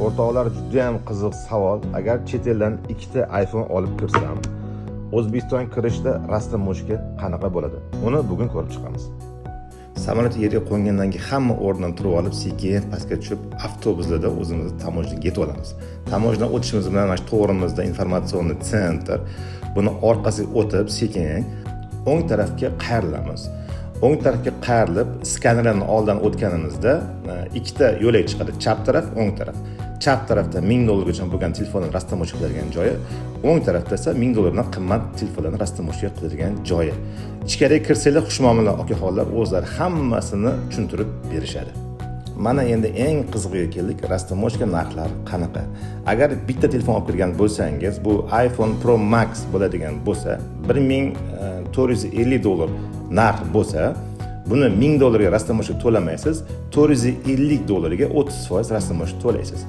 O'rtoqlar, juda ham qiziq savol. Agar chet eldan ikkita iPhone olib kirsam, O'zbekistonga kirishda rastamoshka qanaqa bo'ladi? Uni bugun ko'rib chiqamiz. Samolyot yerga qo'ngandan keyin hamma o'rnidan turib olib, sekin pastga tushib, avtobuslarda o'zimizni tamoshnaga yetib olamiz. Tamoshnadan o'tishimiz bilan mana shu to'g'rimizda informatsion sentr, buni orqasiga o'tib, sekin o'ng tarafga qayrilamiz. O'ng tarafga qayrilib, skanerlarni oldan o'tganimizda ikkita yo'lak chiqadi. Chap taraf, o'ng taraf. Chap tarafda $1000 bo'lgan telefonlarni rastamoshka qiladigan joyi, o'ng tarafda esa $1000 dan qimmat telefonlarni rastamoshka qiladigan joyi. Ichkariga kirsanglar, xushmuomala okaxonlar o'zlari hammasini tushuntirib berishadi. Mana endi eng qizig'iga keldik. Rastamoshka narxlari qanaqa? Agar bitta telefon olib kirgan bo'lsangiz, bu iPhone Pro Max bo'ladigan bo'lsa, $1450 narx bo'lsa, buni $1000 ga rastamoshka to'lamaysiz, $450 ga 30% rastamoshka to'laysiz.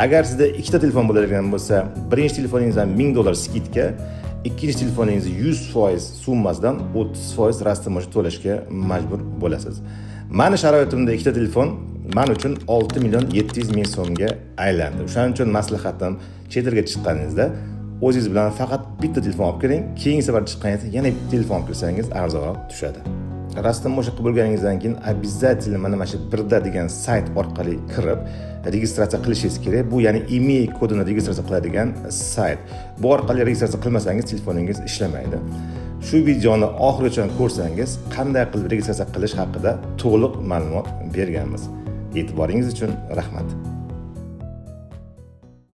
Agar sizda ikkita telefon bo'ladigan bo'lsa, birinchi telefoningizdan $1000 skidka, ikkinchi telefoningizni 100% summasidan 30% rastamoshka to'lashga majbur bo'lasiz. Meni sharoitimda ikkita telefon men uchun 6.700.000 so'mga aylandi. O'shaning uchun maslahatim, chet elga chiqqaningizda o'zingiz bilan faqat bitta telefon olib kiring, keyingi safar chiqqaningizda yana bitta telefon olib kirsangiz arzonroq tushadi. Rastamoshka qilib bo'lganingizdan keyin обязательно mana shu birda degan sayt orqali kirib registratsiya qilishingiz kerak. Bu ya'ni email kodini registratsiya qiladigan sayt. Bu orqali registratsiya qilmasangiz telefoningiz ishlamaydi. Shu videoni oxirigacha ko'rsangiz, qanday qilib registratsiya qilish haqida to'liq ma'lumot berganmiz. E'tiboringiz uchun rahmat.